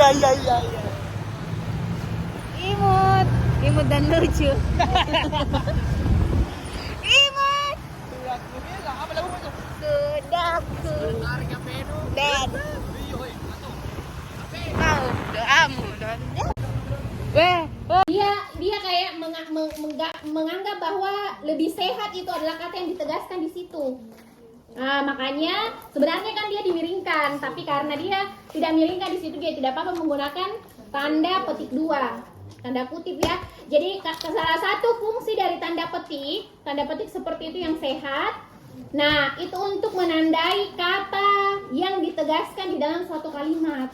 iya. Imut dan lucu. Imut. Sudah ku dan mau doamu dan dia kayak menganggap bahwa lebih sehat itu adalah kata yang ditegaskan di situ. Nah, makanya sebenarnya kan dia dimiringkan, tapi karena dia tidak miringkan di situ, dia tidak apa-apa menggunakan tanda petik 2, tanda kutip ya. Jadi salah satu fungsi dari tanda petik seperti itu yang sehat. Nah, itu untuk menandai kata yang ditegaskan di dalam suatu kalimat.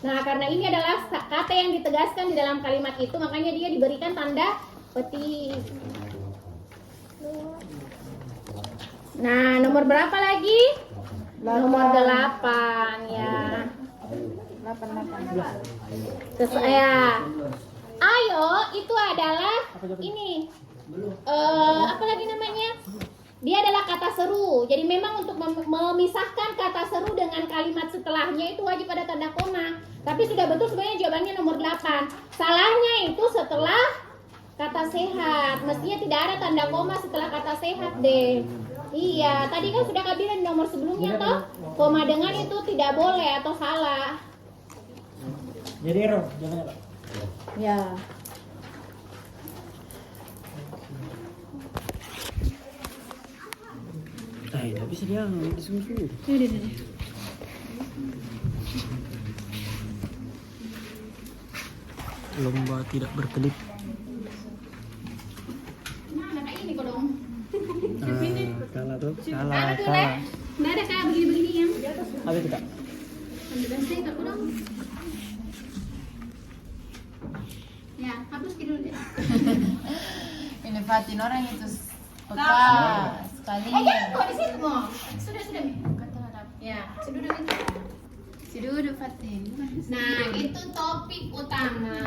Nah, karena ini adalah kata yang ditegaskan di dalam kalimat itu, makanya dia diberikan tanda petik. Nah, nomor berapa lagi? Nomor 8 ya. 8. Ya. Ayo, itu adalah ini. Apa lagi namanya? Dia adalah kata seru. Jadi memang untuk memisahkan kata seru dengan kalimat setelahnya itu wajib ada tanda koma. Tapi sudah betul sebenarnya jawabannya nomor 8. Salahnya itu setelah kata sehat. Mestinya tidak ada tanda koma setelah kata sehat deh. Iya, tadi kan sudah bilang nomor sebelumnya toh, koma dengan itu tidak boleh atau salah. Jadi error, jangan Pak. Ya. Tidak bisa dia disuruh. Lomba tidak berkelip. Nah, kayak ini kok dong. Salah tuh, salah. Nggak ada kayak begini-begini yang. Apa itu Kak? Saya takut dong. Ya, hapus dulu deh. Ini Fatin orang itu peka sekali. Jangan kok di situ mau. Sudah. Kata harap. Ya, sudah itu. Sudah Fatin. Nah, itu topik utama.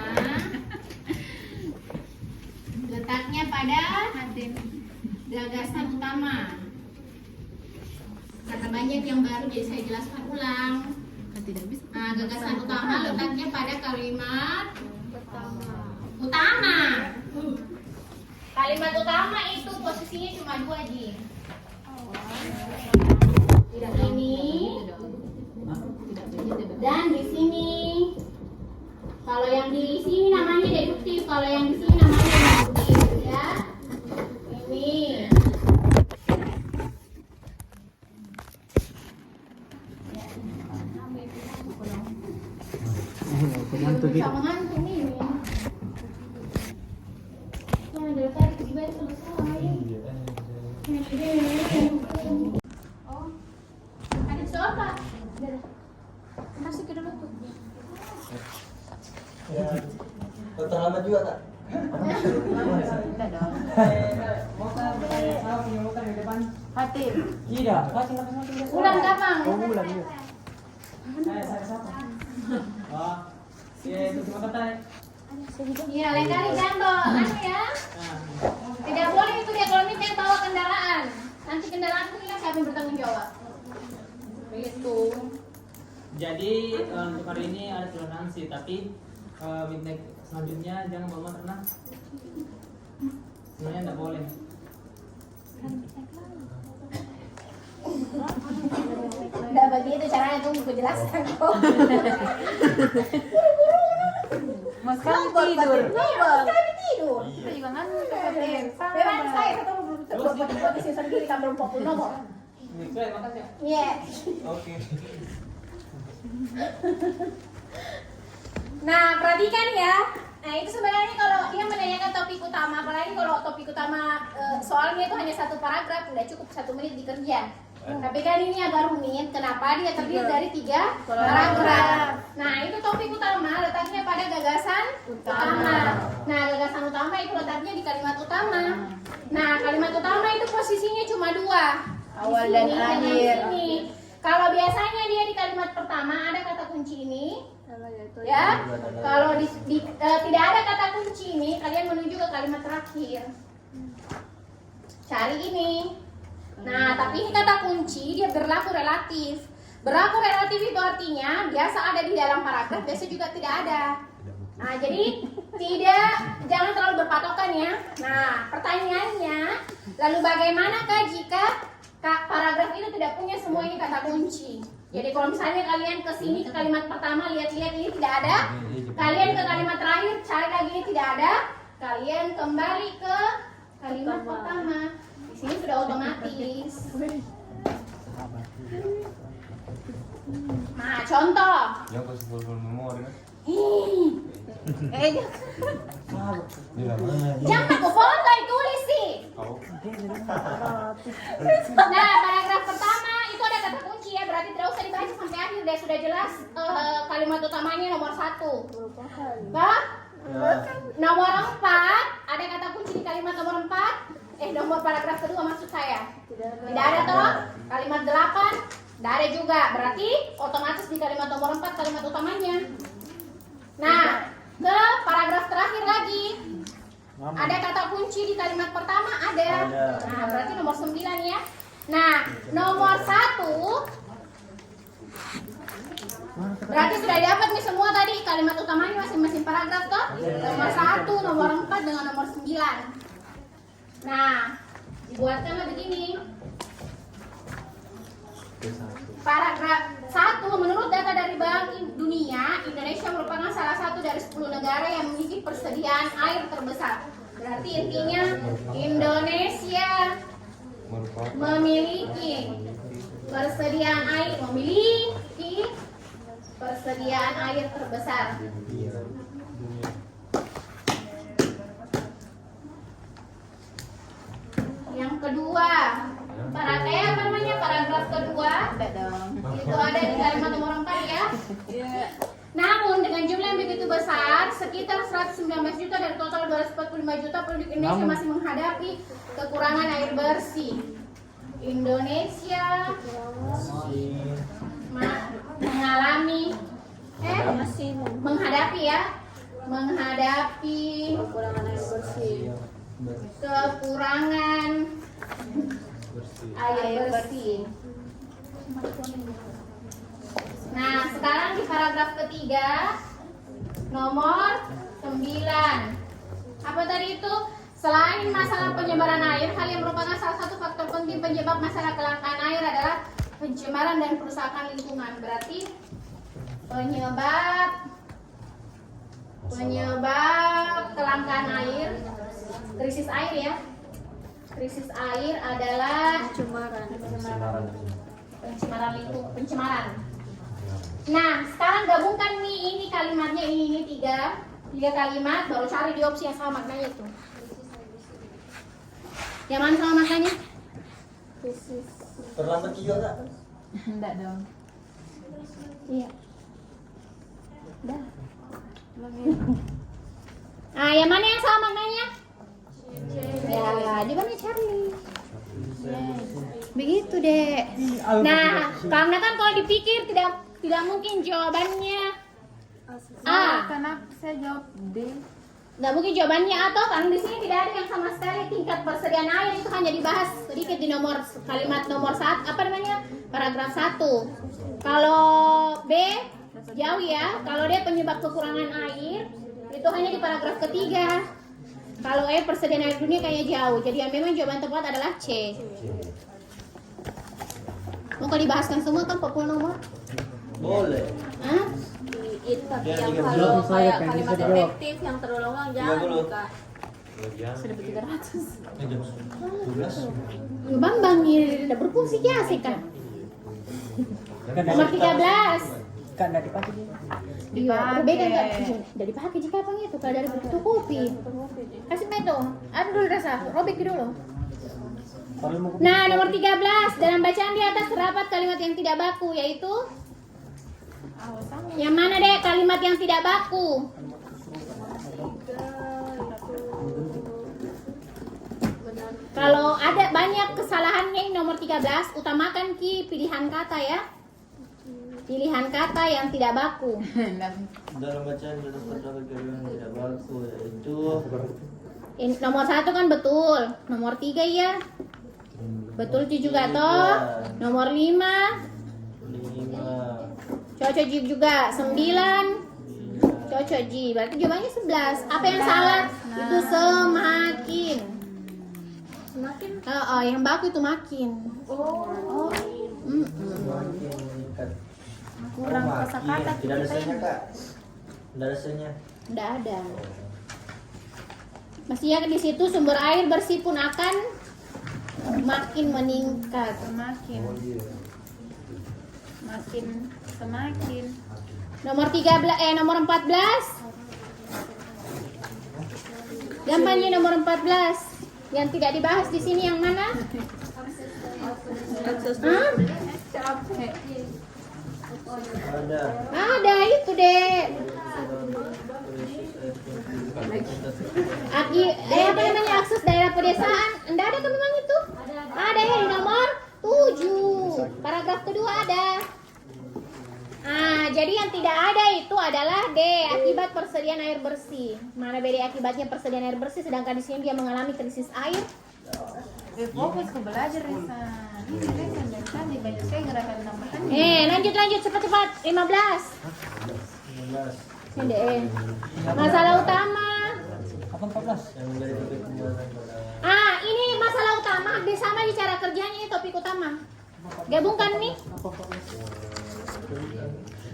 Letaknya pada Fatin. gagasan utama. Karena banyak yang baru jadi saya jelaskan ulang. Tidak bisa. Nah, gagasan utama letaknya pada kalimat utama. Kalimat utama itu posisinya cuma 2 Ji. Ini dan di sini. Kalau yang di sini namanya deduktif, kalau yang di sini namanya induktif ya. Ini. Bisa mengantuk nih. Nah, dari tadi tiba selesai. Oh, ada soal Pak? Masih ke dulu tuh. Ya, terlambat juga tak? Tidak dong. Fatin. Tidak, Ulang gampang. Ulang ya. Saya siapa? Oh, iya itu cuma kata. Iya, lain kali jangan bawa anu ya. Tidak boleh itu dia kalau minta bawa kendaraan. Nanti kendaraanku hilang, siapa yang bertanggung jawab? Itu. Jadi untuk hari ini ada toleransi, tapi midnight selanjutnya jangan bawa karena sebenarnya tidak boleh. Tidak begitu caranya, tunggu aku jelaskan kok. Mas kamu tidur. Kami tidur. Kita juga kan Fatin. Memang saya ketemu buat isi sendiri kamar 40 nomor. Makasih. Iya. Oke. Nah, perhatikan ya. Nah, itu sebenarnya kalau dia menanyakan topik utama, apalagi kalau topik utama soalnya itu hanya 1 paragraf, udah cukup 1 menit dikerja. Tapi kan ini agak rumit. Kenapa? Dia terdiri dari 3 paragraf. Nah, itu topik utama letaknya pada gagasan utama. Nah, gagasan utama itu letaknya di kalimat utama. Nah, kalimat utama itu posisinya cuma 2. Awal dan akhir. Kalau biasanya dia di kalimat pertama ada kata kunci ini, ya. Kalau tidak ada kata kunci ini, kalian menuju ke kalimat terakhir. Cari ini. Nah, tapi ini kata kunci dia berlaku relatif. Berlaku relatif itu artinya biasa ada di dalam paragraf, biasa juga tidak ada. Nah, jadi jangan terlalu berpatokan ya. Nah, pertanyaannya, lalu bagaimanakah jika paragraf itu tidak punya semua ini kata kunci? Jadi kalau misalnya kalian ke sini ke kalimat pertama, lihat-lihat ini tidak ada. Kalian ke kalimat terakhir, cari lagi ini tidak ada. Kalian kembali ke kalimat pertama. Di sini sudah otomatis. Nah, contoh. Yang ke 10 memori kan? Jangan aku foto tulis sih. Nah, paragraf pertama itu ada kata kunci ya, berarti tidak usah dibaca sampai akhir deh, sudah jelas kalimat utamanya nomor 1. Bah? Nomor 4 ada kata kunci di kalimat nomor 4. Nomor paragraf kedua maksud saya. Tidak ada toh? Kalimat 8 tidak ada juga, berarti otomatis di kalimat nomor 4 kalimat utamanya. Nah, ke paragraf terakhir lagi. Ada kata kunci di kalimat pertama ada. Nah, berarti nomor 9 ya. Nah, nomor 1 berarti sudah dapat nih semua tadi kalimat utamanya masing-masing paragraf toh? Nomor 1, nomor 4 dengan nomor 9. Nah, dibuatkanlah begini. Paragraf 1, menurut data dari Bank Dunia, Indonesia merupakan salah satu dari 10 negara yang memiliki persediaan air terbesar. Berarti intinya Indonesia memiliki persediaan air terbesar. Yang kedua, paragraf kedua itu ada di kalimat nomor 4 ya. Namun dengan jumlah yang begitu besar, sekitar 119 juta dari total 245 juta penduduk Indonesia masih menghadapi kekurangan air bersih. Indonesia mengalami menghadapi kekurangan air bersih. Nah, sekarang di paragraf ketiga nomor 9. Apa tadi itu? Selain masalah penyebaran air, hal yang merupakan salah satu faktor penting penyebab masalah kelangkaan air adalah pencemaran dan kerusakan lingkungan. Berarti penyebab kelangkaan air, krisis air ya. Krisis air adalah pencemaran. Nah, sekarang gabungkan nih ini kalimatnya ini tiga kalimat, baru cari di opsi yang sama maknanya itu. Yang mana sama maknanya? Terlambat juga tak? Enggak dong. Iya. Dah. Nah, yang mana yang sama maknanya? Ya, di mana Charlie? Begitu deh. Nah, karena kan kalau dipikir tidak mungkin jawabannya A. Karena saya jawab D. Nggak mungkin jawabannya A toh, karena di sini tidak ada yang sama sekali tingkat persediaan air, itu hanya dibahas sedikit di kalimat nomor 1, apa namanya? Paragraf 1. Kalau B jauh ya, kalau D penyebab kekurangan air itu hanya di paragraf ketiga. Kalau E persediaan air dunia kayaknya jauh. Jadi yang memang jawaban tepat adalah C. Mau kalau dibahaskan semua kan 40 nomor? Boleh. Hah? Tapi Ya, yang 30. kalau kayak Saya kalimat kan bisa efektif yang terulang jangan 30. buka. Sudah 300. Jam 12. Yo Bambang ini udah berfungsi ya sih kan. Nomor 13. Kan dari pagi. Iya, berbeda enggak? Dari pakai jika apa itu kalau dari butuh kopi. Kasih meto. Aduh dulu rasa, robek dulu. Nah, nomor 13 dalam bacaan di atas terdapat kalimat yang tidak baku yaitu yang mana deh kalimat yang tidak baku? Kalau ada banyak kesalahannya yang nomor 13, utamakan pilihan kata ya. Pilihan kata yang tidak baku. Dalam bacaan di atas terdapat kalimat yang tidak baku, yaitu Nomor 1 kan betul. Nomor 3 ya. Betul juga toh. Nomor 5. Cocok Ji juga 9. Cocok Ji. Berarti jawabannya 11. Apa yang salah? Itu semakin. Semakin Yang baku itu makin. oh Semakin meningkat. kurang Makin. kosakata Tidak ada kita senya ini. kak. Tidak ada senya. Nggak ada. Mestinya di situ sumber air bersih pun akan makin meningkat. Semakin. Semakin. Nomor 13 nomor 14. Gampangnya nomor 14. Yang tidak dibahas di sini yang mana? Hah? Ada. Ada itu, Dek. Apa namanya akses daerah pedesaan? Enggak ada kan memang itu? Ada ya di nomor 7. Paragraf kedua ada. Jadi yang tidak ada itu adalah D, akibat persediaan air bersih. Mana beda akibatnya persediaan air bersih, sedangkan di sini dia mengalami krisis air. Fokus ke belajar Risa. Ini kan dari tadi banyak sekali gerakan tambahan. Lanjut cepat-cepat. 15. 15. Ini deh. Masalah utama. Apa 14? Yang menjadi topik pembahasan pada Ini masalah utama. Sama di cara kerjanya ini topik utama. Gabungkan nih.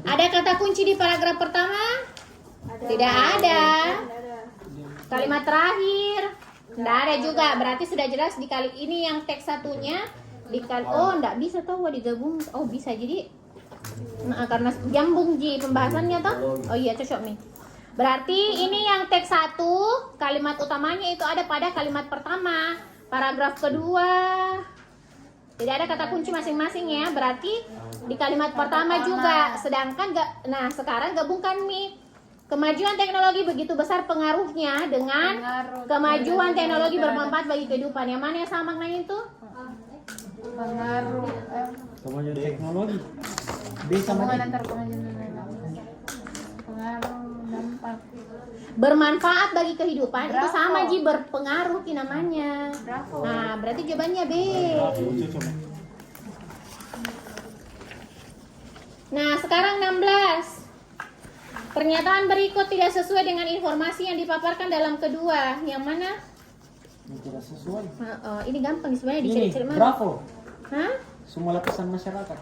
Ada kata kunci di paragraf pertama? Tidak ada. Kalimat terakhir? Tidak ada juga. Berarti sudah jelas di kali ini yang teks satunya enggak bisa tahu digabung. Oh, bisa. Jadi karena jambung Ji pembahasannya toh. Oh iya, cocok nih. Berarti ini yang teks 1, kalimat utamanya itu ada pada kalimat pertama. Paragraf kedua tidak ada kata kunci masing-masing ya. Berarti di kalimat pertama juga. Sedangkan sekarang gabungkan nih. Kemajuan teknologi begitu besar pengaruhnya dengan kemajuan teknologi bermanfaat bagi kehidupan. Yang mana yang sama maknanya itu? Pengaruh Kemajuan teknologi. Bisa hubungan antar kemajuan teknologi. Pengaruh dampak. Bermanfaat bagi kehidupan itu Bravo. sama Ji, berpengaruh Ki namanya. Bravo. Nah, berarti jawabannya B. Nah, sekarang 16. Pernyataan berikut tidak sesuai dengan informasi yang dipaparkan dalam kedua. Yang mana? Tidak sesuai. Ini gampang sebenarnya Ini, dicari-cari mana? bravo. Hah? Semua lapisan masyarakat.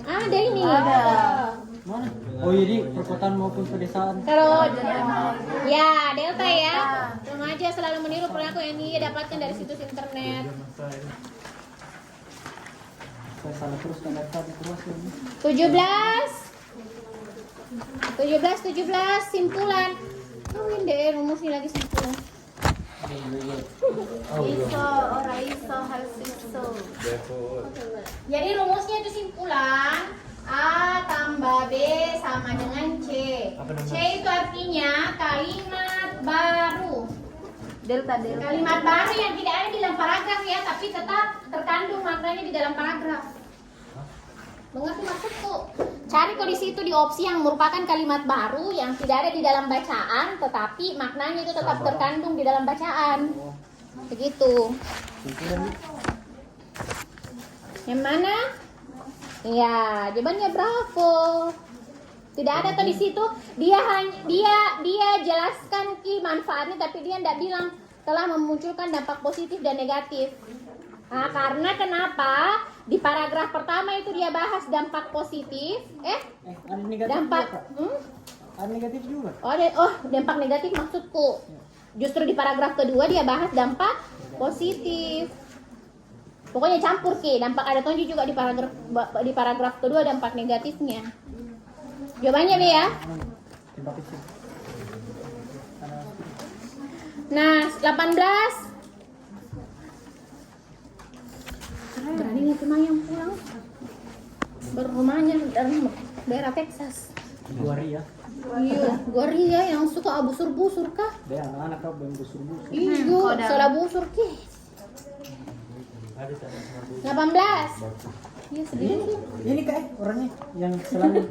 Ada ini. Mana? Oh jadi perkotaan maupun pedesaan. Kalau ya Delta ya, remaja selalu meniru perilaku yang dia dapatkan dari situs internet. Saya salah terus kan tadi terus ini. 17 simpulan. Deh rumusnya lagi simpulan. Iso, ora iso, harus iso. Jadi rumusnya itu simpulan A tambah B sama dengan C. C itu artinya kalimat baru. Delta. Kalimat baru yang tidak ada di dalam paragraf ya, tapi tetap terkandung maknanya di dalam paragraf. Mengerti maksudku? Cari kok di situ di opsi yang merupakan kalimat baru yang tidak ada di dalam bacaan, tetapi maknanya itu tetap terkandung di dalam bacaan. Begitu. Yang mana? Ya, jawabannya bravo. Tidak ada tuh di situ. Dia jelaskan Ki manfaatnya, tapi dia tidak bilang telah memunculkan dampak positif dan negatif. Nah, karena kenapa? Di paragraf pertama itu dia bahas dampak positif. Ada negatif Dampak. juga, Ada negatif juga. Dampak negatif maksudku. Justru di paragraf kedua dia bahas dampak positif. Pokoknya campur Ki, dampak ada tonji juga di paragraf kedua dampak negatifnya. Jawabannya B ya. Tempat itu. Nah, 18. Berani nih yang pulang. Berumahnya dalam daerah Texas. Guaria. Iya, Goria yang suka busur-busur kah? Dia anak-anak kau yang busur-busur. Iya, salah busur Ki. Ada sana sama Bu. 18. Iya, sendiri. Ini kayak orangnya yang selalu.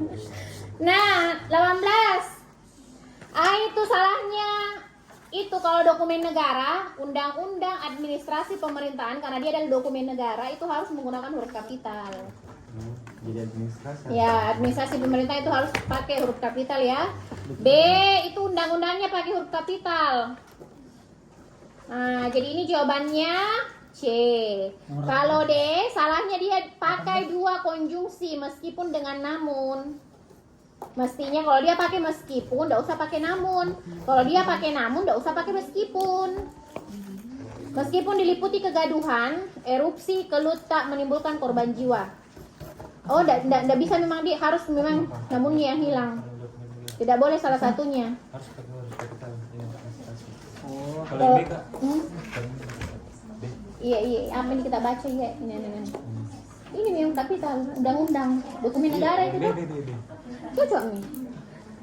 Nah, 18. Itu salahnya. Itu kalau dokumen negara, undang-undang administrasi pemerintahan, karena dia adalah dokumen negara, itu harus menggunakan huruf kapital. Jadi administrasi. Ya, administrasi pemerintah itu harus pakai huruf kapital ya. B itu undang-undangnya pakai huruf kapital. Nah, jadi ini jawabannya C. Kalau D, salahnya dia pakai dua konjungsi meskipun dengan namun. Mestinya kalau dia pakai meskipun, nggak usah pakai namun. Kalau dia pakai namun, nggak usah pakai meskipun. Meskipun diliputi kegaduhan, erupsi kelut tak menimbulkan korban jiwa. Oh, nggak bisa memang dia harus memang namunnya yang hilang. Tidak boleh salah satunya. Harus kapital. Iya, administrasi. Oh, Kalau yang B Kak? B. Iya, apa ini kita baca ya? Ini memang kapital, undang-undang, dokumen negara itu tuh. B. Cocok nih.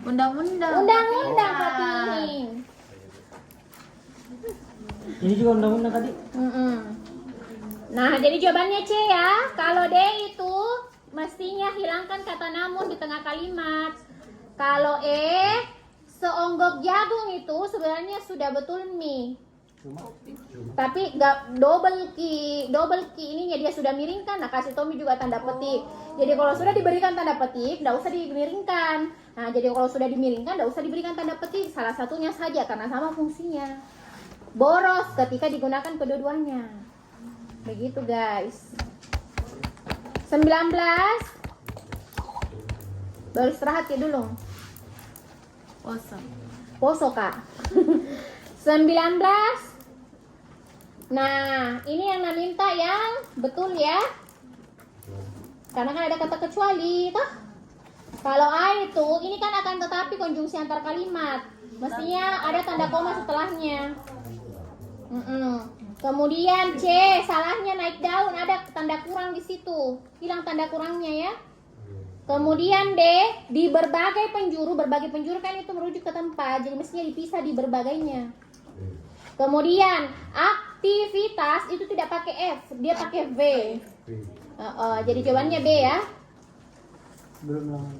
Undang-undang. Undang-undang tapi ini. ini juga undang-undang tadi. Nah, jadi jawabannya C ya. Kalau D itu mestinya hilangkan kata namun di tengah kalimat. Kalau E, seonggok jagung itu sebenarnya sudah betul mie. Tapi nggak double key ininya dia sudah miringkan. Nah, kasih Tommy juga tanda petik. Jadi kalau sudah diberikan tanda petik, nggak usah dimiringkan. Nah, jadi kalau sudah dimiringkan, nggak usah diberikan tanda petik. Salah satunya saja karena sama fungsinya. Boros ketika digunakan kedua-duanya. Begitu guys. 19. Baru istirahat ya dulu. Kosong. Poso kak. 19. Nah, ini yang minta yang betul ya. Karena kan ada kata kecuali, toh. Kalau A itu, ini kan akan tetapi konjungsi antar kalimat. Mestinya ada tanda koma setelahnya. Kemudian C, salahnya naik daun, ada tanda kurang di situ. Hilang tanda kurangnya ya. Kemudian D, di berbagai penjuru kan itu merujuk ke tempat, jadi mestinya dipisah di berbagainya. Kemudian aktivitas itu tidak pakai F, dia pakai V. Jadi jawabannya B ya. Belum lama.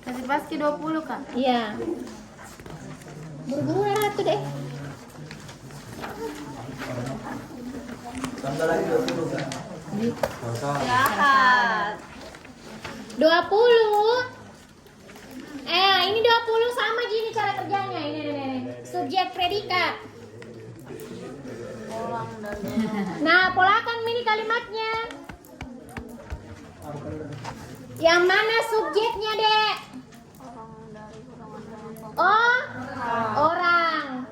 Kasih paski 20 Kak. Iya. Buru-buru ratu deh. Tambah lagi 20 Kak. Jahat. 20. Ini 20 sama gini cara kerjanya. Ini. Subjek predikat. Nah, polakan ini kalimatnya. Yang mana subjeknya, Dek? Oh, orang.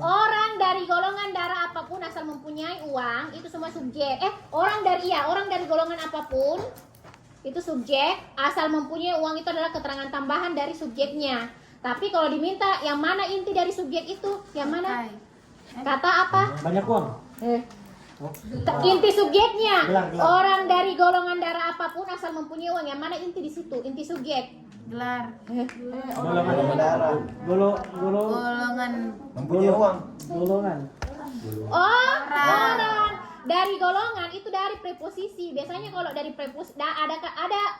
Orang dari golongan darah apapun asal mempunyai uang itu semua subjek. Orang dari golongan apapun itu subjek asal mempunyai uang itu adalah keterangan tambahan dari subjeknya. Tapi kalau diminta yang mana inti dari subjek itu, yang mana? Kata apa? Banyak uang. Inti subjeknya. Gelar. Orang dari golongan darah apapun asal mempunyai uang, yang mana inti di situ? Inti subjek. Gelar. Golongan darah. Golongan. Mempunyai uang. Golongan. Orang. Dari golongan itu dari preposisi. Biasanya kalau dari preposisi ada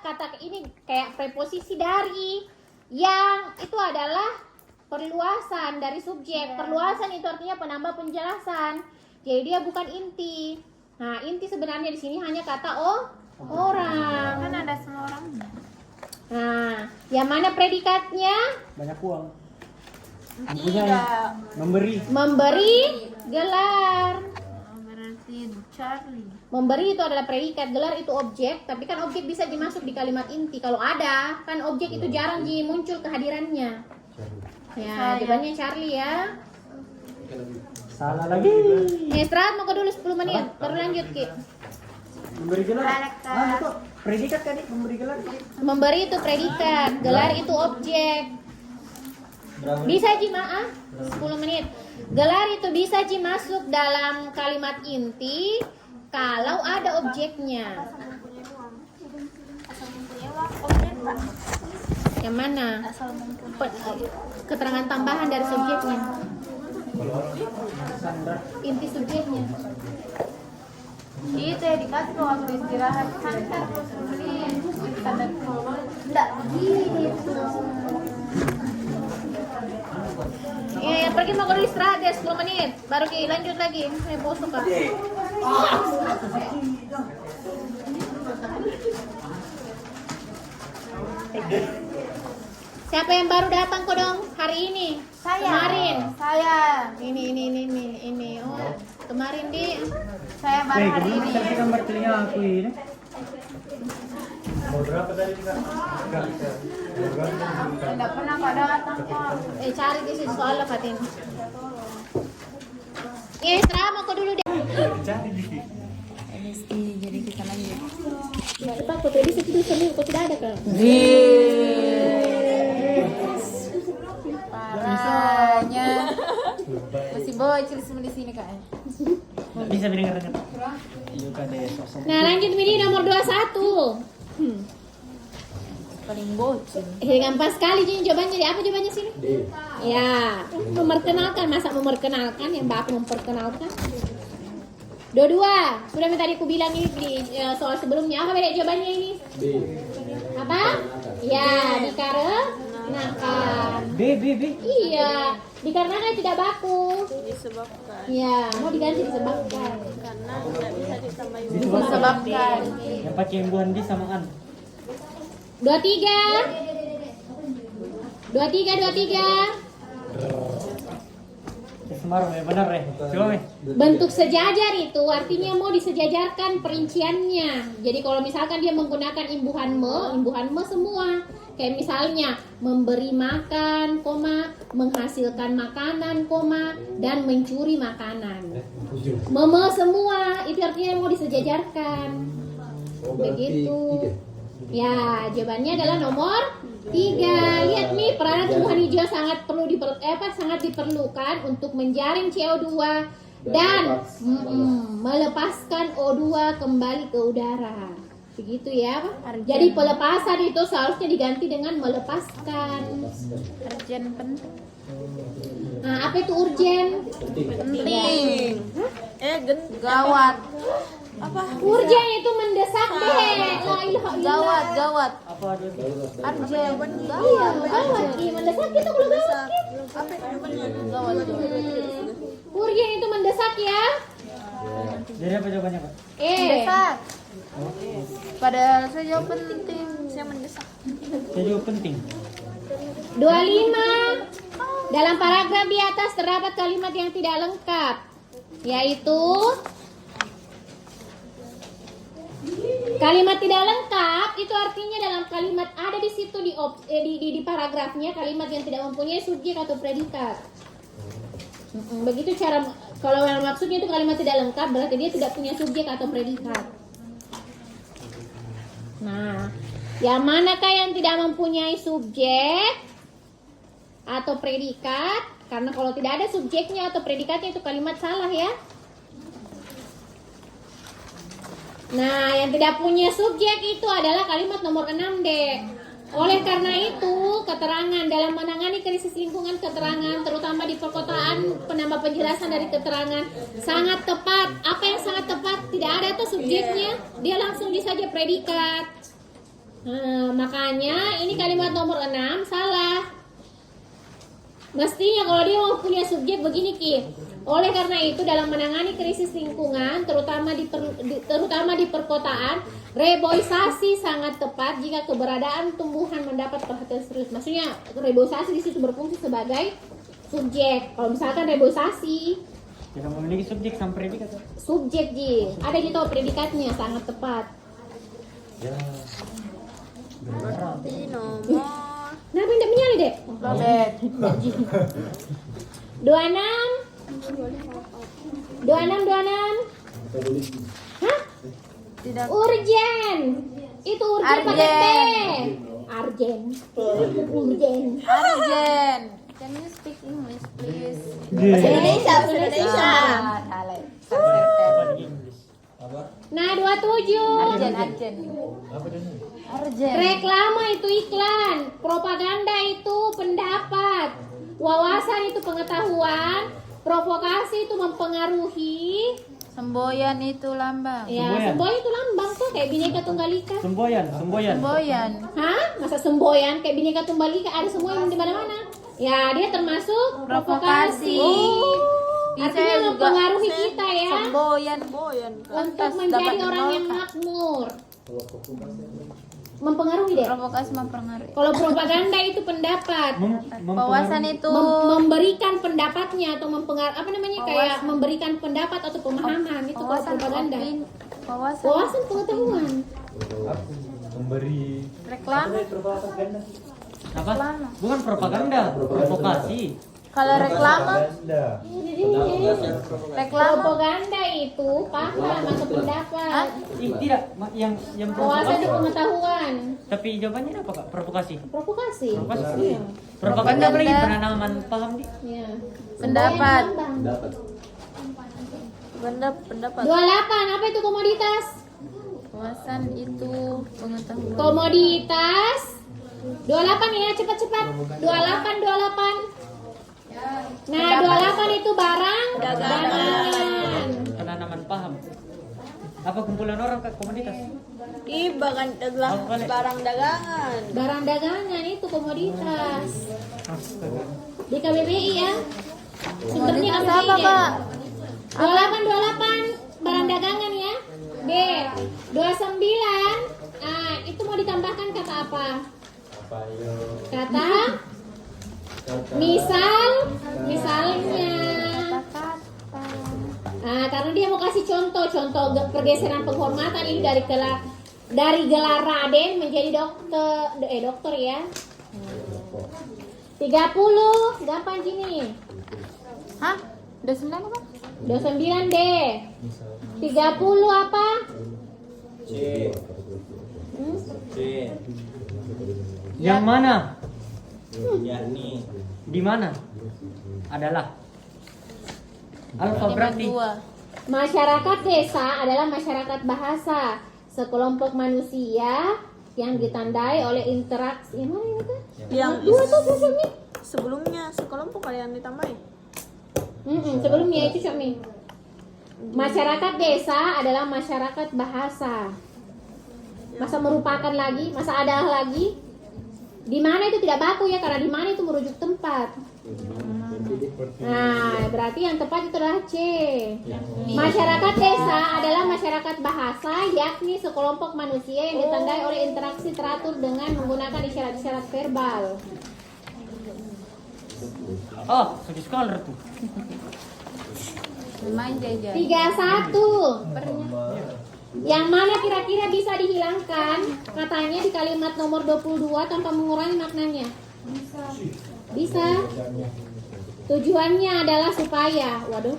kata ini kayak preposisi dari, yang itu adalah perluasan dari subjek. Perluasan itu artinya penambah penjelasan. Jadi dia bukan inti. Nah, inti sebenarnya di sini hanya kata orang. Kan ada semua orangnya. Nah, yang mana predikatnya? Banyak uang. Tidak. Memberi gelar. Berarti Charlie. Memberi itu adalah predikat, gelar itu objek. Tapi kan objek bisa dimasuk di kalimat inti. Kalau ada, kan objek itu jarang muncul kehadirannya. Ya, jawabannya Charlie ya. Salah lagi. Istirahat mau ke dulu 10 menit, baru lanjut Ki. Memberi gelar. Itu predikat tadi, memberi gelar. Memberi itu predikat, gelar itu objek. Bisa Ji maaf 10 menit. Gelar itu bisa Ji masuk dalam kalimat inti kalau ada objeknya. Yang mana? Keterangan tambahan dari subjeknya. Inti subjeknya. Itu ya dikasih waktu istirahat santai terus menit. Enggak begini. Ya pergi mau dulu istirahat ya 10 menit. Baru kita lanjut lagi. Saya bosan Kak. Siapa yang baru datang kok dong hari ini? Saya. Kemarin. Saya. Ini. Oh, kemarin di. Saya baru hari ini. gambar telinga aku ini. Mau berapa tadi Kak? Tidak pernah Kak datang Kak. Cari di situ soalnya Fatin. Iya, istirahat kok dulu deh. Cari di sini. Jadi kita lanjut. Cepat kok tadi situ semua kok tidak ada kan? Parahnya. Masih bocil semua di sini Kak. Bisa mendengarkan. Iya Kak deh sosok. Nah, lanjut ini nomor 21. Paling bocil. Gampang sekali jadi jawabannya. Jadi apa jawabannya sini? Ya, memperkenalkan. Masa memperkenalkan yang bapak memperkenalkan? Dua-dua. Sudah tadi aku bilang ini di soal sebelumnya. Apa beda jawabannya ini? Apa? Ya, dikarenakan. B. Iya, dikarenakan tidak baku. Disebabkan Ya, mau diganti disebabkan. karena tidak bisa ditambahin. Disebabkan. Yang pakai imbuhan di samaan. 23. Semarang ya benar ya. Coba ya. Bentuk sejajar itu artinya mau disejajarkan perinciannya. Jadi kalau misalkan dia menggunakan imbuhan me semua. Kayak misalnya memberi makan, menghasilkan makanan, dan mencuri makanan. Meme semua itu artinya mau disejajarkan. Begitu. Ya, jawabannya adalah nomor 3. Lihat nih, peranan tumbuhan hijau sangat diperlukan untuk menjaring CO2 dan melepaskan O2 kembali ke udara. Begitu ya, Pak. Jadi pelepasan itu seharusnya diganti dengan melepaskan. Urgen penting. Nah, apa itu urgen? Penting. Gawat. Urgen itu mendesak deh. La ilaha illallah. Gawat. Apa ada? Urgen. Iya, gawat. Iya, mendesak itu kalau gawat. Gawat. Urgen itu mendesak ya. Jadi apa jawabannya Pak? Mendesak. Padahal saya jawab penting. Saya mendesak. Saya juga penting. 25. Dalam paragraf di atas terdapat kalimat yang tidak lengkap, yaitu kalimat tidak lengkap itu artinya dalam kalimat ada di situ di paragrafnya kalimat yang tidak mempunyai subjek atau predikat. Begitu cara kalau yang maksudnya itu kalimat tidak lengkap berarti dia tidak punya subjek atau predikat. Nah, yang manakah yang tidak mempunyai subjek atau predikat? Karena kalau tidak ada subjeknya atau predikatnya itu kalimat salah ya. Nah, yang tidak punya subjek itu adalah kalimat nomor 6D. Oleh karena itu, keterangan dalam menangani krisis lingkungan keterangan, terutama di perkotaan, penambah penjelasan dari keterangan sangat tepat. Apa yang sangat tepat? Tidak ada tuh subjeknya, dia langsung saja predikat. Makanya ini kalimat nomor 6 salah. Mestinya kalau dia mau punya subjek begini Ki. Oleh karena itu dalam menangani krisis lingkungan terutama di perkotaan, reboisasi sangat tepat jika keberadaan tumbuhan mendapat perhatian serius. Maksudnya reboisasi di situ berfungsi sebagai subjek. Kalau misalkan reboisasi Tidak memiliki subjek sama predikat. subjek Ji, ada gitu predikatnya sangat tepat. Ya. Berarti nomor Kenapa tidak menyala dek? Robert. 26. Hah? Tidak. Urgen. Itu urgen pakai T. Urgen. Can you speak English please? Bahasa Indonesia. Nah, 27. Urgen. Reklame itu iklan, propaganda itu pendapat, wawasan itu pengetahuan, provokasi itu mempengaruhi. Semboyan itu lambang. Ya, semboyan itu lambang tuh kayak Bhinneka Tunggal Ika. Semboyan. Semboyan. Hah? Masa semboyan kayak Bhinneka Tunggal Ika ada semua yang di mana-mana. Ya, dia termasuk provokasi. Bisa Artinya juga mempengaruhi kita ya Boyan. untuk menjadi orang yang makmur. Mempengaruhi deh. Provokasi mempengaruhi. Kalau propaganda itu pendapat. Wawasan itu Memberikan pendapatnya atau apa namanya kayak memberikan pendapat atau pemahaman itu kalau wawasan propaganda. wawasan Wawasan pengetahuan. Memberi reklame. apa? Bukan propaganda, provokasi. Kalau reklame, reklame Propaganda itu paham atau pendapat. Tidak, yang Wawasan itu provokasi. pengetahuan. Tapi jawabannya apa Kak? Provokasi. Provokasi. Provokasi. Iya. Propaganda apa lagi? Penanaman paham di. Iya. Pendapat. Pendapat. 28 apa itu komoditas? wawasan itu pengetahuan. Komoditas 28 ya, cepat-cepat. 28. Nah, 28 itu barang dagangan. Penanaman paham. Apa kumpulan orang Kak komunitas? Barang dagangan. Barang dagangan itu komoditas. Di KBBI ya. Sumbernya Komoditas apa, KBBI Kak? ya. 28 barang dagangan ya. B. 29. Ah, itu mau ditambahkan kata apa? Kata misalnya. Nah, karena dia mau kasih contoh pergeseran penghormatan ini dari gelar Raden menjadi dokter ya. 30 gampang gini. Hah? Udah 9 apa? 29 D. 30 apa? C. Hmm? C. Yang mana? Yakni. Di mana? Adalah. Alfa berarti. Masyarakat desa adalah masyarakat bahasa, sekelompok manusia yang ditandai oleh interaksi. Yang mana itu? Yang Dua tuh maksudnya. sebelumnya sekelompok kalian ditambahin. Sebelumnya itu Syami. Masyarakat desa adalah masyarakat bahasa. Masa merupakan lagi, masa ada lagi. Di mana itu tidak baku ya, karena di mana itu merujuk tempat. Nah, berarti yang tepat itu adalah C. Masyarakat desa adalah masyarakat bahasa, yakni sekelompok manusia yang ditandai oleh interaksi teratur dengan menggunakan isyarat-isyarat verbal. Oh, sudah scholar tuh. Main jajan. 31. Yang mana kira-kira bisa dihilangkan katanya di kalimat nomor 22 tanpa mengurangi maknanya? Bisa. Tujuannya adalah supaya. Waduh.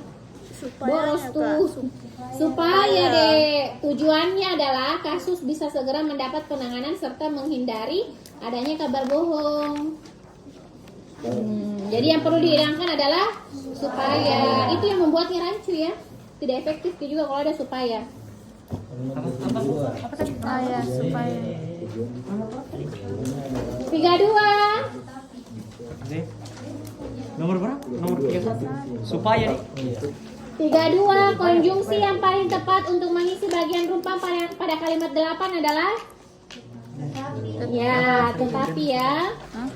Boros tuh. Supaya deh. Tujuannya adalah kasus bisa segera mendapat penanganan serta menghindari adanya kabar bohong. Jadi yang perlu dihilangkan adalah supaya. Itu yang membuatnya rancu ya. Tidak efektif juga kalau ada supaya. Apa tadi? Ya, supaya 32. Nomor berapa? Nomor 31. Supaya nih. 32. Konjungsi yang paling tepat untuk mengisi bagian rumpah pada kalimat 8 adalah ya, tetapi ya.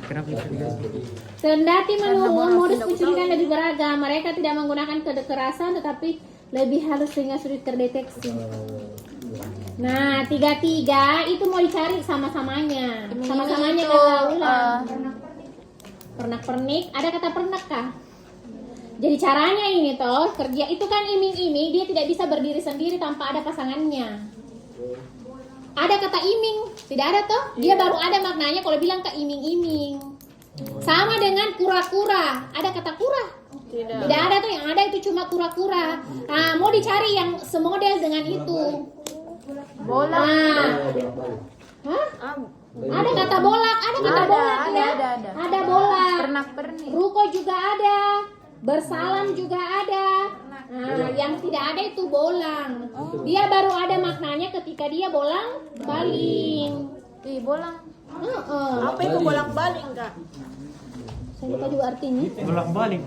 Kenapa bisa diganti? Kendati menurun modus penculikan lebih beragam, mereka tidak menggunakan kekerasan tetapi lebih halus sehingga sulit terdeteksi. Nah, 33 itu mau dicari sama-samanya. Sama-samanya kata ulang. Pernak-pernik, ada kata pernak kah? Jadi caranya ini toh, kerja itu kan iming-iming, dia tidak bisa berdiri sendiri tanpa ada pasangannya. Ada kata iming, tidak ada toh? Dia baru ada maknanya kalau bilang ke iming-iming. Sama dengan kura-kura, ada kata kura? Tidak ada tuh, yang ada itu cuma kura-kura. Nah, mau dicari yang semodel dengan itu. bola. Hah? Ada kata bolak, ada kata bolak ya. Ada bolak. Pernak-pernik. Ruko juga ada. Bersalam juga ada. Nah, yang tidak ada itu bolang. Dia baru ada maknanya ketika dia bolang baling. Bolang. Apa itu bolak-balik, Kak? Saya lupa juga artinya. Bolak-balik.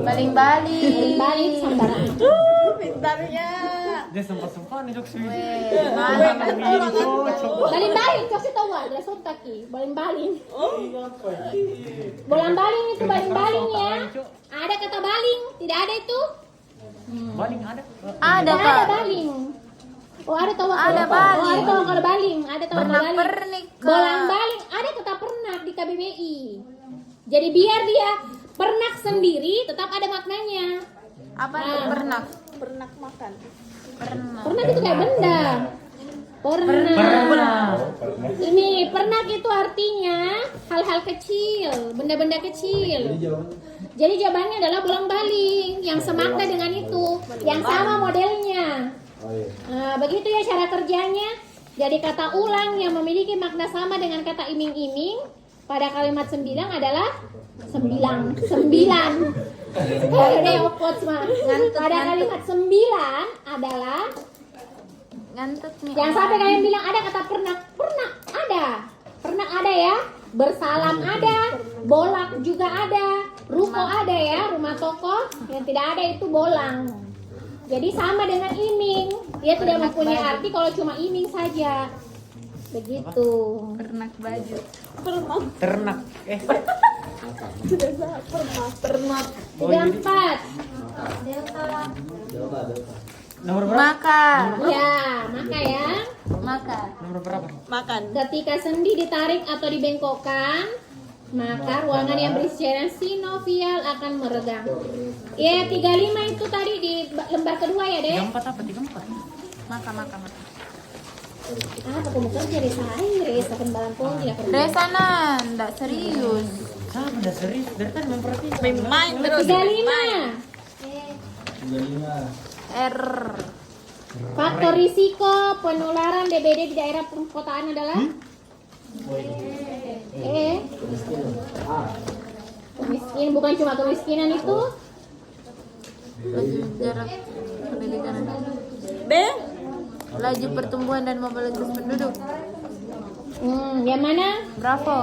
Baling-baling. Baling sambaran. Pintarnya. Dia sumpah-sumpah nih jok sih. Baling-baling, kasih tahu ada sontaki, baling-baling. Bolang-baling itu baling-baling ya. Ada kata baling, tidak ada itu? Baling ada. Ada Tidak ada Kak. baling. Oh ada tahu Ada kalau- baling. Oh, ada tahu kalau baling, ada tahu kalau baling. Pernik Kak. Bolang-baling, ada kata pernak di KBBI. Jadi biar dia pernak sendiri, tetap ada maknanya. Apa itu pernak? Pernak makan. Pernak. Pernak itu kayak benda. Pernak. Ini pernak itu artinya hal-hal kecil, benda-benda kecil. Jadi jawabannya adalah bolang-baling yang semakna dengan itu, yang sama modelnya. Nah, begitu ya cara kerjanya. Jadi kata ulang yang memiliki makna sama dengan kata iming-iming pada kalimat 9 adalah 9. Deh opot mah. Pada kalimat 9 adalah Ngantut nih. jangan sampai kalian bilang ada kata pernak. Pernak ada ya. Bersalam ada, bolak juga ada, ruko ada ya, rumah toko. Yang tidak ada itu bolang. Jadi sama dengan iming. Dia tidak mempunyai arti kalau cuma iming saja. Begitu. Pernak baju. Ternak. Ternak. 34. Nomor berapa? Makan. Ya, maka ya. Makan. Nomor berapa? Makan. Ketika sendi ditarik atau dibengkokkan, maka ruangan yang berisi cairan sinovial akan meregang. Ya, 35 itu tadi di lembar kedua ya, Dek. 34 apa? 34? Makan. Ah, aku mau kerja di Inggris, akan balang tidak kerja. Resana, ndak serius. Sama udah serius. Dari tadi memperhatikan. Main terus. 35. R. Faktor risiko penularan DBD di daerah perkotaan adalah Kemiskin, bukan cuma kemiskinan itu. Jarak pendidikan. B. Laju pertumbuhan dan mobilitas penduduk. Yang mana? Bravo.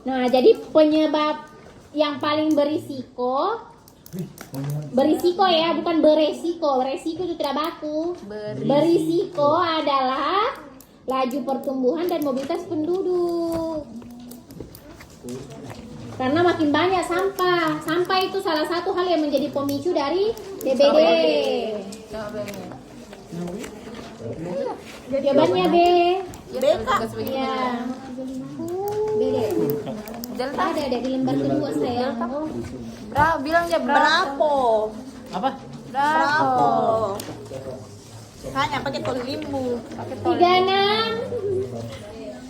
Nah, jadi penyebab yang paling berisiko ya, bukan beresiko. Resiko itu tidak baku. Berisiko adalah laju pertumbuhan dan mobilitas penduduk. Karena makin banyak sampah. Sampah itu salah satu hal yang menjadi pemicu dari DBD. Jawabannya B. B Kak. Iya. B deh. Delta. Ada di lembar kedua saya. Bilang aja Bravo. Apa? Bravo. Hanya pakai tolimbu. 36.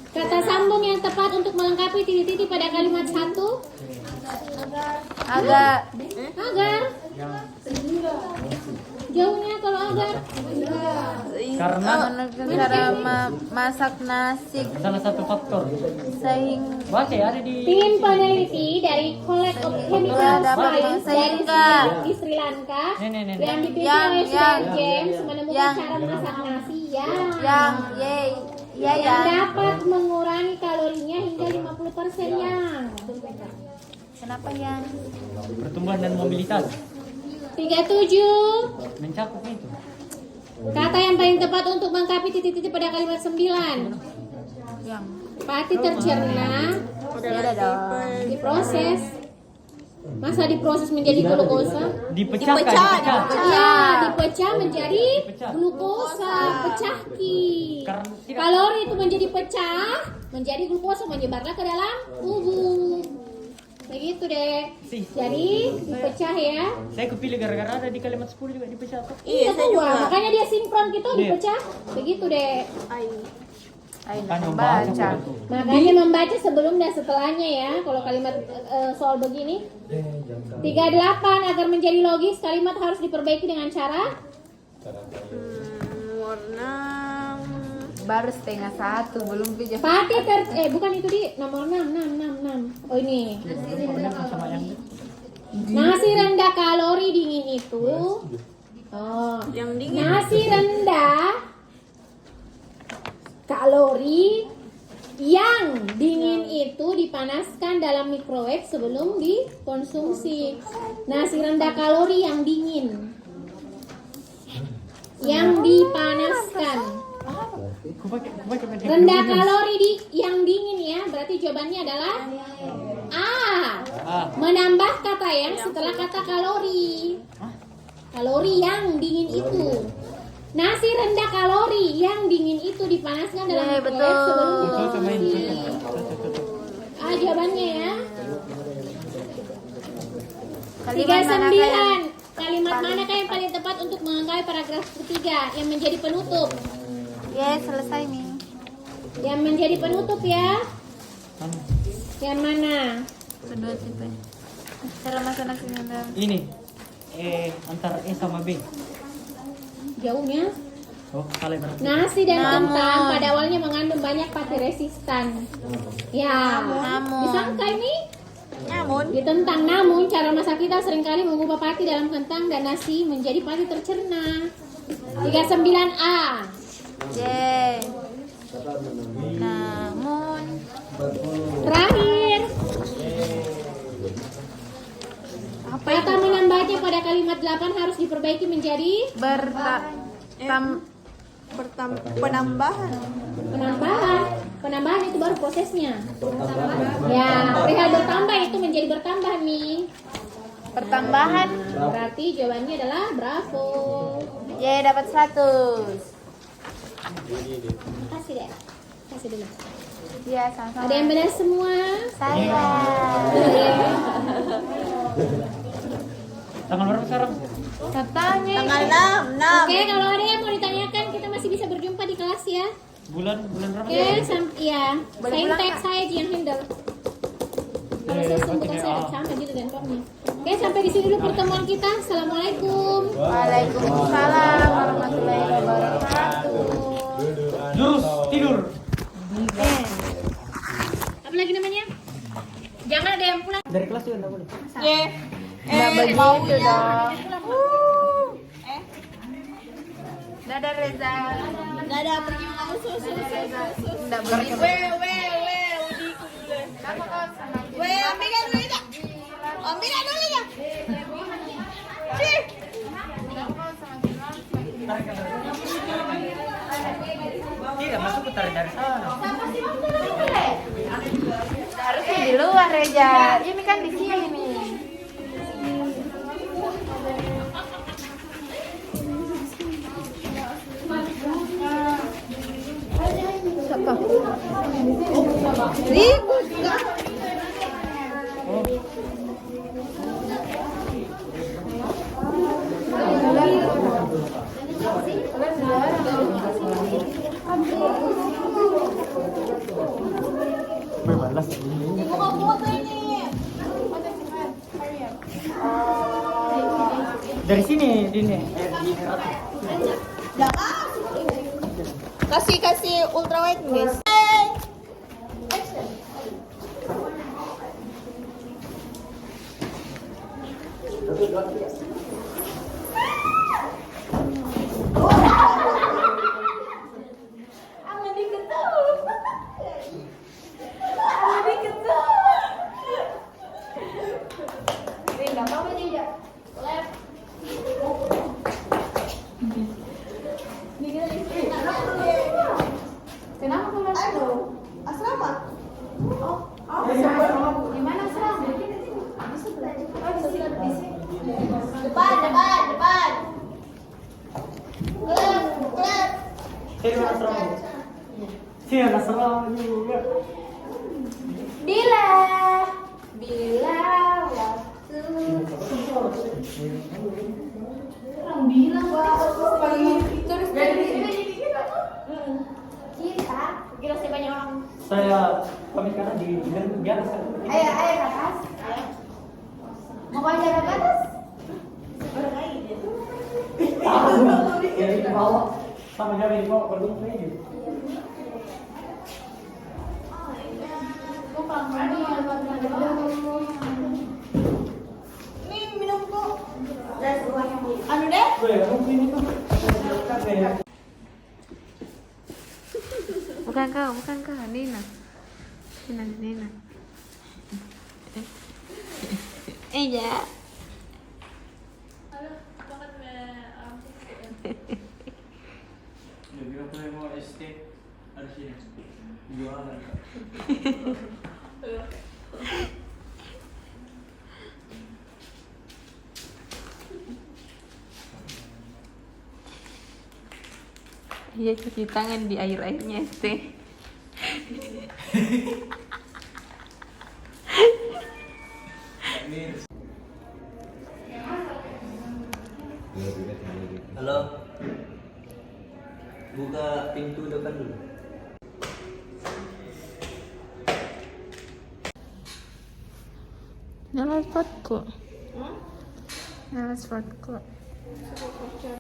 Kata sambung yang tepat untuk melengkapi titik-titik pada kalimat 1. Agar. Agar. Jauhnya kalau agar. Karena Cara masak nasi salah satu faktor. sehingga Baca ya ada di. Tim peneliti dari College of Chemical Dapat Science dari sehingga. di Sri Lanka Nih. yang dipimpin Yang- oleh Sir yang- James menemukan yang- cara memasak nasi yang yang dapat mengurangi kalorinya hingga 50% yang. kenapa yang Pertumbuhan dan mobilitas 37. mencakup itu. Kata yang paling tepat untuk melengkapi titik-titik pada kalimat 9. yang Pati tercerna, beda dong. diproses. Masa diproses menjadi glukosa? Dipecahkan. Iya, dipecah menjadi Dipecah. glukosa, pecahki. Karena tidak- Kalori itu menjadi pecah, menjadi glukosa menyebarlah ke dalam tubuh. Begitu deh. Jadi dipecah ya. Saya kepilih gara-gara ada di kalimat 10 juga dipecah. Iya, saya Tua. juga. Makanya dia sinkron gitu Iya. dipecah. Begitu deh. Ayo Kan baca. Makanya membaca sebelum dan setelahnya ya. Kalau kalimat soal begini 38 agar menjadi logis kalimat harus diperbaiki dengan cara Warna. Baru setengah satu belum bija. Pati bukan itu di nomor 6. Oh ini. Sama yang Nasi rendah kalori dingin itu. Oh, Yang dingin. nasi rendah kalori yang dingin itu dipanaskan dalam microwave sebelum dikonsumsi. Nasi rendah kalori yang dingin. yang dipanaskan. Rendah kalori yang dingin ya. Berarti jawabannya adalah A. Menambah kata yang setelah kata kalori. Kalori yang dingin itu. Nasi rendah kalori yang dingin itu dipanaskan dalam microwave sebelum dikonsumsi. Jawabannya ya. 39. Kalimat manakah yang paling tepat untuk melengkapi paragraf ketiga yang menjadi penutup? Yes, selesai nih. Yang menjadi penutup ya. Yang mana? Kedua tipe. Cara masak nasi rendang. Ini antara E sama B. Jauhnya. Oh, salah berarti. Nasi dan kentang pada awalnya mengandung banyak pati resistan. Ya. Disangka ini? Ditentang, namun cara masak kita seringkali mengubah pati dalam kentang dan nasi menjadi pati tercerna. 39A. Yeay. Namun Terakhir. Kata menambahnya pada kalimat 8 harus diperbaiki menjadi penambahan itu baru prosesnya. Ya, perihal bertambah itu menjadi bertambah nih. pertambahan. Berarti jawabannya adalah bravo. Yeay, dapat 100. Kasih deh. Kasih dulu. Iya, sama-sama. Ada yang benar semua? Saya. Tanggal berapa sekarang? Katanya. Tanggal 6. Oke, kalau ada yang mau ditanyakan kita masih bisa berjumpa di kelas ya. Bulan berapa? Oke, iya. Saya tag saya aja yang handle. Kalau saya bukan saya sama gitu dan popnya. Oke, sampai di sini dulu pertemuan kita. Assalamualaikum. Waalaikumsalam warahmatullahi wabarakatuh. Jurus tidur. Apa lagi namanya? Jangan ada yang pulang. Dari kelas juga enggak boleh. Nggak begitu dong. Dadah Reza. Dadah, pergi mau susu. Nggak begitu. Ambilkan dulu ya. Ambilkan dulu ya. Tidak masuk ke tarik dari sana. Harusnya di luar Reza. Ini kan di sini nih. Siapa? Ribut. Berbalas. Dari sini Dini. Kasih ultra wide guys. Kenapa kelas itu? Asrama. Di mana asrama? Depan. Sini asrama. Sini asrama juga. Bila waktu orang bilang terus kita kira sih banyak orang. Saya pamit karena di atas. Ayo ke atas. Mau belajar ke atas? Ya di bawah. Sama jalan di bawah berdua ini. Ini minumku. Anu deh. Bukan kau, Nina. Nina. Ya. Jualan. Iya, cuci tangan di air-airnya teh. Halo. Buka pintu depan dulu. Nyala spotku. Nyala spotku.